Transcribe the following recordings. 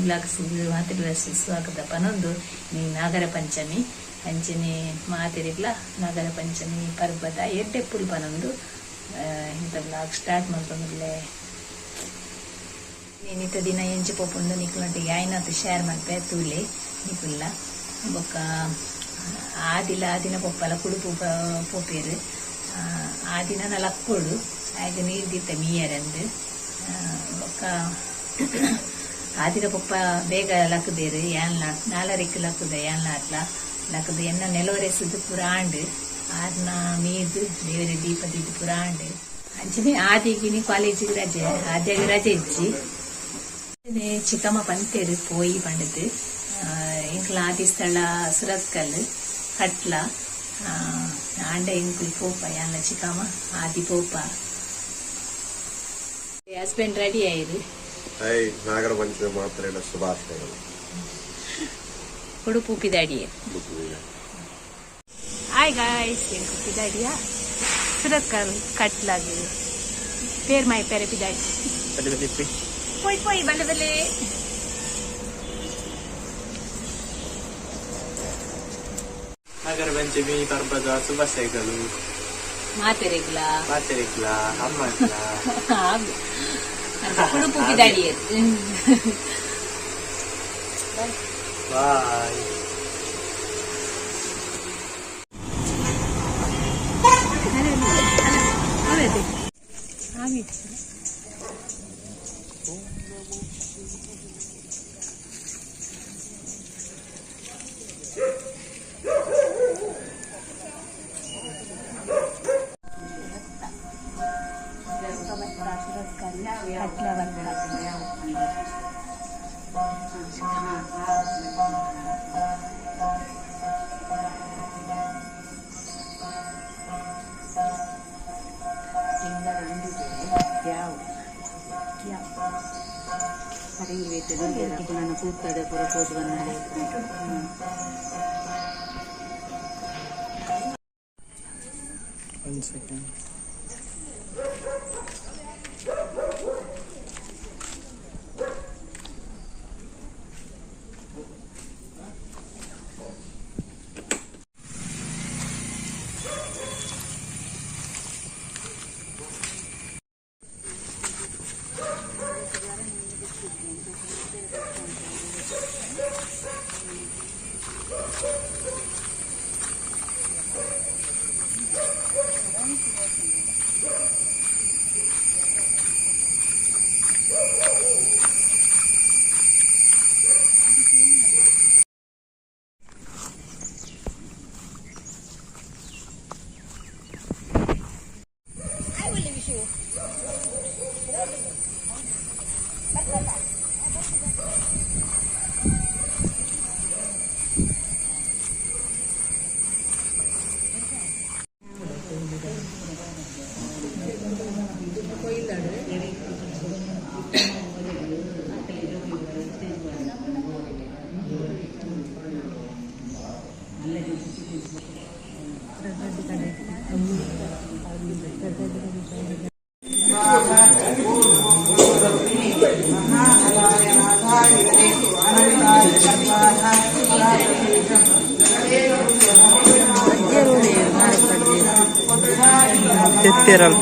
Blogs ಮಾತಿರ ಸ್ವಾಗತ ಪನೊಂದು ನೀ ನಾಗರ ಪಂಚಮಿ ಅಂಚನೆ ಮಾತಿರಿಗ್ಲ ನಾಗರ ಪಂಚಮಿ ಪರ್ಬದ ಎಡ್ಡೆಪ್ಪುಲ್ ಪನೊಂದು ಇಂಥ ಬ್ಲಾಗ್ ಸ್ಟಾರ್ಟ್ ಮಾಡ್ಕೊಂಡ್ಲೆ ನೀನಿತ ದಿನ ಎಂಚು ಪೋಪುಂಡು ನಿಕ್ಲೊಟ್ಟಿಗೆ ಆಯ್ನತ್ತು ಶೇರ್ ಮಾಡ್ಪೆ ತೂಲೆ ನಿಕುಲ್ಲ ಬೊಕ್ಕ ಆದಿನ ಪೊಪ್ಪಲ ಕುಡುಪು ಪೋಪೇರು ಆ ದಿನ ಲಕ್ಕೋಡು ಆಗ ನೀರು ದಿತ್ತ ಮೀಯರಂದು ಬೊಕ್ಕ ಆದಿನ ಪೊಪ್ಪ ಬೇಗ ಲಕ್ಕದೇರು ಏನ್ಲ ನಾಲರೆಕ್ಕು ಲಕ್ಕುದ ಏನ್ಲ ಅಟ್ಲ ಲಕ್ಕದು ಎನ್ನ ನೆಲವರೆಸದು ಪೂರ ಆಂಡು ಆದ್ನ ಮೀದು ದೇವರ ದೀಪ ದಿದ್ದು ಪೂರ ಆಂಡು ಅಂಚನೆ ಆದಿಗಿನಿ ಕಾಲೇಜಿಗೆ ರಜೆ ಆದ್ಯಾಗ ರಜೆ ಇಜ್ಜಿ ಚಿಕ್ಕಮ್ಮ ಪಂತೇರು ಪೋಯಿ ಪಂಡದು ಇಂಕ್ಲ ಆದಿ ಸ್ಥಳ ಸುರತ್ಕಲ್ ಕಟ್ಲ ಆಂಡ ಇಂಕುಲ್ ಪೋಪ ಯಾನ್ಲ ಚಿಕ್ಕಮ್ಮ ಆದಿ ಪೋಪ ಹಸ್ಬೆಂಡ್ ರೆಡಿ ಆಯ್ರು ನಾಗರ ಪಂಚಮಿ ಮಾತ್ರ ಶುಭಾಶಯಗಳು ಕೊಡುಪು ಪಿದಾಡಿಯ ಹಾಯ್ ಗಾಯ್ಸ್ ಪಿದಾಡಿಯ ಸುರತ್ಕಲ್ ಕಟ್ಲಾಗಿ ಪೇರ್ ಮಾಯಿ ಪೇರೆ ಪಿದಾಡಿ ಪೋಯ್ ಬಲ್ಲೆ ಬಲ್ಲೆ ನಾಗರ ಪಂಚಮಿ ಪರ್ಬದ ಶುಭಾಶಯಗಳು ಮಾತೆರೆಗ್ಲ ಅಮ್ಮ ಕೊಡುಪು ಪಿದಾಡಿಯ ಬಾಯ್ ನಾನು ಕೂಗ್ತದೆ ಪೂರ ಕೂತು ಬಂದರೆ ಒಂದು ಸೆಕೆಂಡ್ ತೆತ್ತಿರಲ್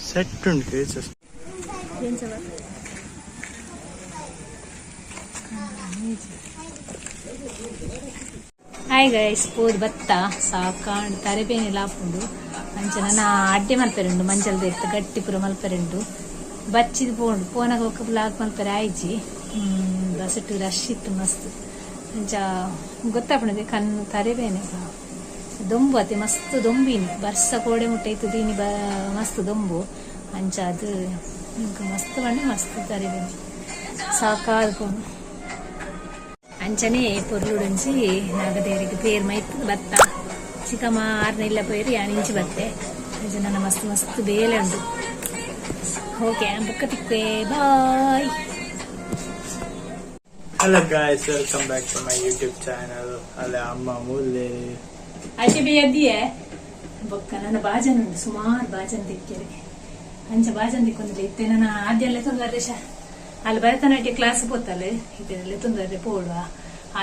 ಸೆಟ್ ಉಂಟು ಕೇಸಸ್ ಹಾಯ್ ಗೈಸ್ ಪೋದು ಬತ್ತ ಸಾಕಾಂಡ್ ತರೆಬೇನೆಲ್ಲ ಹಾಕೊಂಡು ಅಂಚನ ಅಡ್ಡೆ ಮಲ್ಪೆರುಂಡು ಮಂಚಲ್ ತೆತ್ತು ಗಟ್ಟಿ ಪುರ ಮಲ್ಪೆರುಂಡು ಬಚ್ಚಿದು ಪೋಂಡು ಪೋನಾಗ ಒಕ್ಕ ಬ್ಲಾಕ್ ಮಲ್ಪೆರೆ ಆಯ್ಜಿ ಬಸಟ್ಟು ರಶ್ ಇತ್ತು ಮಸ್ತ್ ಅಂಚ ಗೊತ್ತಾಪಣದೆ ಕಣ್ಣು ತರೆಬೇನೆ ದೊಂಬು ಅತೆ ಮಸ್ತ್ ದೊಂಬಿನಿ ಬರ್ಸ ಕೋಡೆ ಮುಟ್ಟೈತು ದೀನಿ ಮಸ್ತ್ ದೊಂಬು ಅಂಚ ಅದು ಇಂಕ ಮಸ್ತ್ ಬಣ್ಣ ಮಸ್ತ್ ತರೆಬೇನೆ ಸಾಕಾದ್ಕೊಂಡು ಅಂಚನೆ ಪೊರ್ಲುಡುಂಚಿ ನಾಗದೇವರಿಗೆ ಪೇರ್ ಮೈತ್ ಬತ್ತ ಚಿಕ್ಕಮ್ಮ ಆರ್ನೆಲ್ಲ ಪೇರು ಯಾನಿಂಚಿ ಬತ್ತೆ ಅಂಚ ನನ್ನ ಮಸ್ತ್ ಮಸ್ತ್ ಬೇಲೆ ಉಂಟು okay book ತಿಕ್ಕೇ bye. Hello guys, welcome back to my YouTube channel. Hello Amma Mulle. ಆಚೆ ಬೇಯದ್ದಿಯೇ ಬೊಕ್ಕ ನನ್ನ ಬಾಜನ್ ಉಂಟು ಸುಮಾರು ಬಾಜನ್ ತಿಕ್ಕೇರಿ ಅಂಚ ಬಾಜನ್ ತಿಕ್ಕೊಂದಿಲ್ಲ ಇತ್ತೆ ನನ್ನ ಆದ್ಯಲ್ಲೇ ತೊಂದರೆ ಅಲ್ಲಿ ಭರತನಾಟ್ಯ ಕ್ಲಾಸ್ ಪೋತಲ್ಲ ಇತ್ತೆ ತೊಂದರೆ ಪೋಡುವ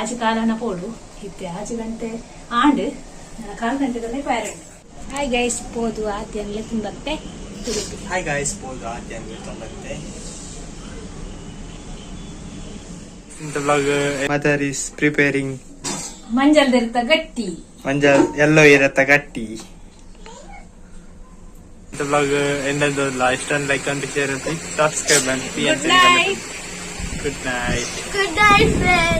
ಆಚೆ ಕಾಲನ ಪೋಡು ಇತ್ತೆ ಆಚೆ ಗಂಟೆ ಆಂಡ್ ನನ್ನ 4 ಗಂಟೆದಲ್ಲೇ ಪ್ಯಾರೆಂಟ್ ಹಾಯ್ ಗೈಸ್ ಪೋದು ಆದ್ಯಲ್ಲೇ ತುಂಬತ್ತೆ Hi guys, Paul Adyan welcome. In the vlog, mother is preparing ಮಂಜಲ್ದಿರ್ತ ಗಟ್ಟಿ manjal yellow irata gatti. In the vlog, end of the last and like and share and please subscribe and Good night. Good night. Good night, friends.